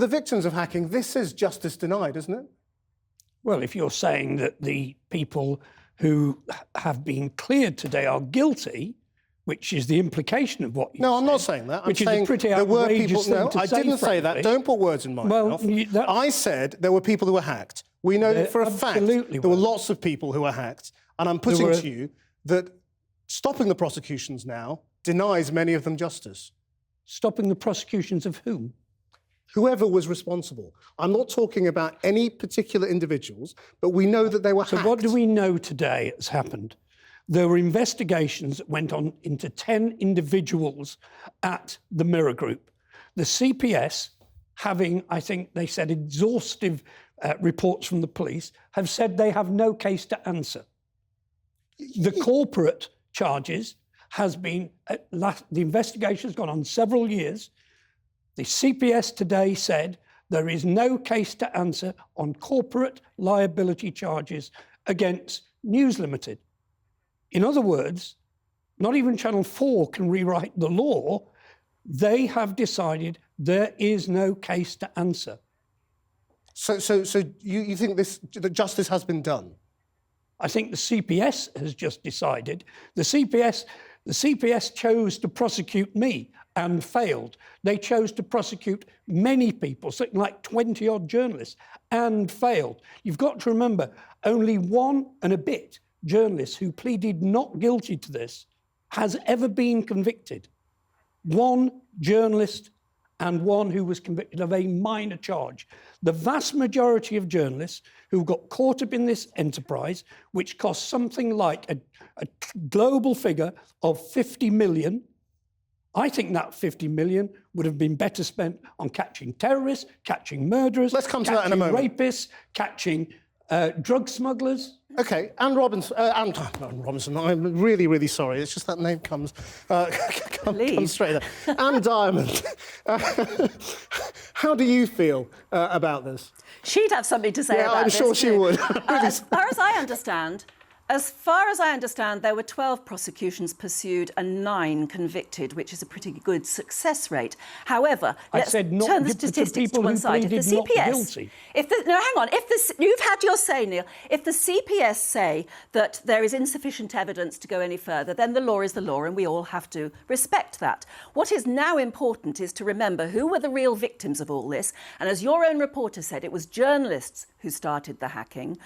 the victims of hacking, this is justice denied, isn't it? Well, if you're saying that the people who have been cleared today are guilty, which is the implication of what you No, said, I'm not saying that. I'm saying there were people. No, I didn't say that. frankly. Don't put words in my mouth. I said there were people who were hacked. We know for a fact there were lots of people who were hacked, and I'm putting to you that stopping the prosecutions now denies many of them justice. Stopping the prosecutions of whom? Whoever was responsible. I'm not talking about any particular individuals, but we know that they were hacked. So what do we know today has happened? There were investigations that went on into 10 individuals at the Mirror Group. The CPS, having, I think they said, exhaustive reports from the police, have said they have no case to answer. The corporate charges has been, the investigation has gone on several years. The CPS today said there is no case to answer on corporate liability charges against News Limited. In other words, not even Channel 4 can rewrite the law. They have decided there is no case to answer. So you think that justice has been done? I think the CPS has just decided. The CPS chose to prosecute me and failed. They chose to prosecute many people, something like 20-odd journalists, and failed. You've got to remember, only one and a bit journalist who pleaded not guilty to this has ever been convicted. One journalist and one who was convicted of a minor charge. The vast majority of journalists who got caught up in this enterprise, which cost something like a global figure of 50 million, I think that 50 million would have been better spent on catching terrorists, catching murderers, Let's come to that in a moment. Rapists, catching drug smugglers. OK, Anne Robinson, I'm really, really sorry. It's just that name comes straight there. Anne Diamond, how do you feel about this? She'd have something to say about this. I'm sure she would. As far as I understand, there were 12 prosecutions pursued and 9 convicted, which is a pretty good success rate. However, let's turn the statistics to one side. If the CPS, you've had your say, Neil. If the CPS say that there is insufficient evidence to go any further, then the law is the law, and we all have to respect that. What is now important is to remember who were the real victims of all this. And as your own reporter said, it was journalists who started the hacking.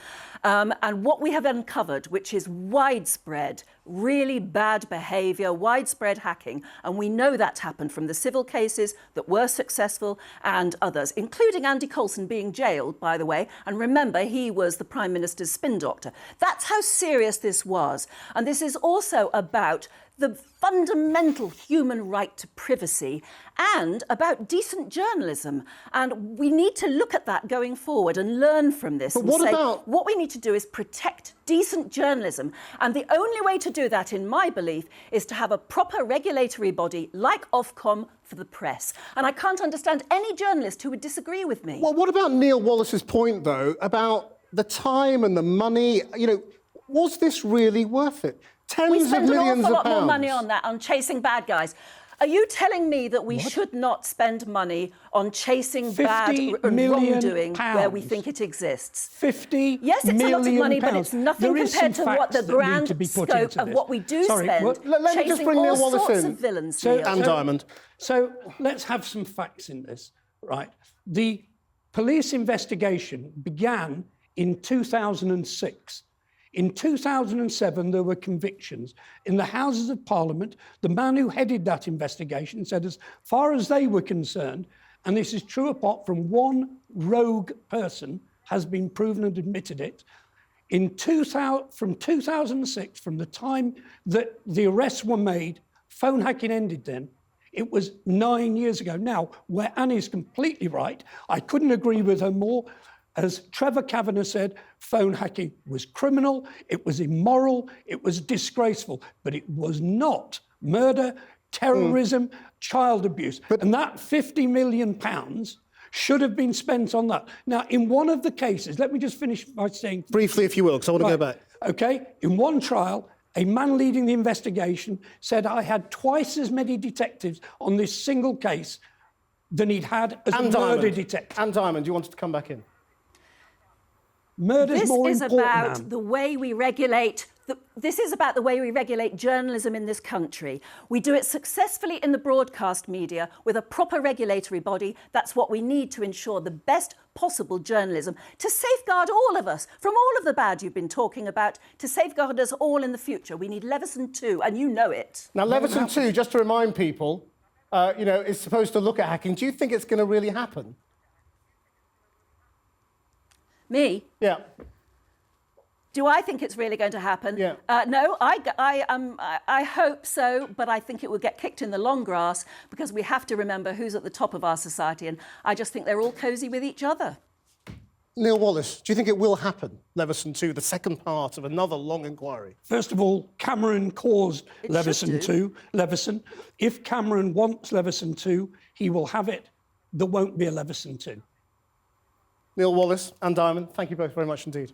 And what we have uncovered, which is widespread, really bad behaviour, widespread hacking, and we know that's happened from the civil cases that were successful and others, including Andy Coulson being jailed, by the way, and remember, he was the Prime Minister's spin doctor. That's how serious this was. And this is also about the fundamental human right to privacy and about decent journalism. And we need to look at that going forward and learn from this. But what we need to do is protect decent journalism. And the only way to do that, in my belief, is to have a proper regulatory body like Ofcom for the press. And I can't understand any journalist who would disagree with me. Well, what about Neil Wallis's point, though, about the time and the money? You know, was this really worth it? We spend an awful lot more money on that, on chasing bad guys. Are you telling me that we should not spend money on chasing bad wrongdoing where we think it exists? 50 Yes, it's a lot of money, but it's nothing compared to what the grand scope of what we do spend chasing all sorts of villains. Anne Diamond. So let's have some facts in this, right? The police investigation began in 2006. In 2007, there were convictions. In the Houses of Parliament, the man who headed that investigation said, as far as they were concerned, and this is true apart from one rogue person has been proven and admitted it, from 2006, from the time that the arrests were made, phone hacking ended then. It was 9 years ago. Now, where Anne is completely right, I couldn't agree with her more. As Trevor Kavanagh said, phone hacking was criminal, it was immoral, it was disgraceful, but it was not murder, terrorism, child abuse. And that £50 million should have been spent on that. Now, in one of the cases, let me just finish by saying... Briefly, if you will, because I want to go back. OK, in one trial, a man leading the investigation said, I had twice as many detectives on this single case than he'd had as a murder detective. Anne Diamond, you wanted to come back in. Murder's more important. This is about the way we regulate. This is about the way we regulate journalism in this country. We do it successfully in the broadcast media with a proper regulatory body. That's what we need to ensure the best possible journalism, to safeguard all of us from all of the bad you've been talking about, to safeguard us all in the future. We need Leveson 2, and you know it. Now, Leveson 2, just to remind people, is supposed to look at hacking. Do you think it's going to really happen? Me? Yeah. Do I think it's really going to happen? Yeah. No, I hope so, but I think it will get kicked in the long grass because we have to remember who's at the top of our society, and I just think they're all cosy with each other. Neil Wallis, do you think it will happen, Leveson 2, the second part of another long inquiry? First of all, Cameron caused Leveson 2. Leveson. If Cameron wants Leveson 2, he will have it. There won't be a Leveson 2. Neil Wallis and Diamond, thank you both very much indeed.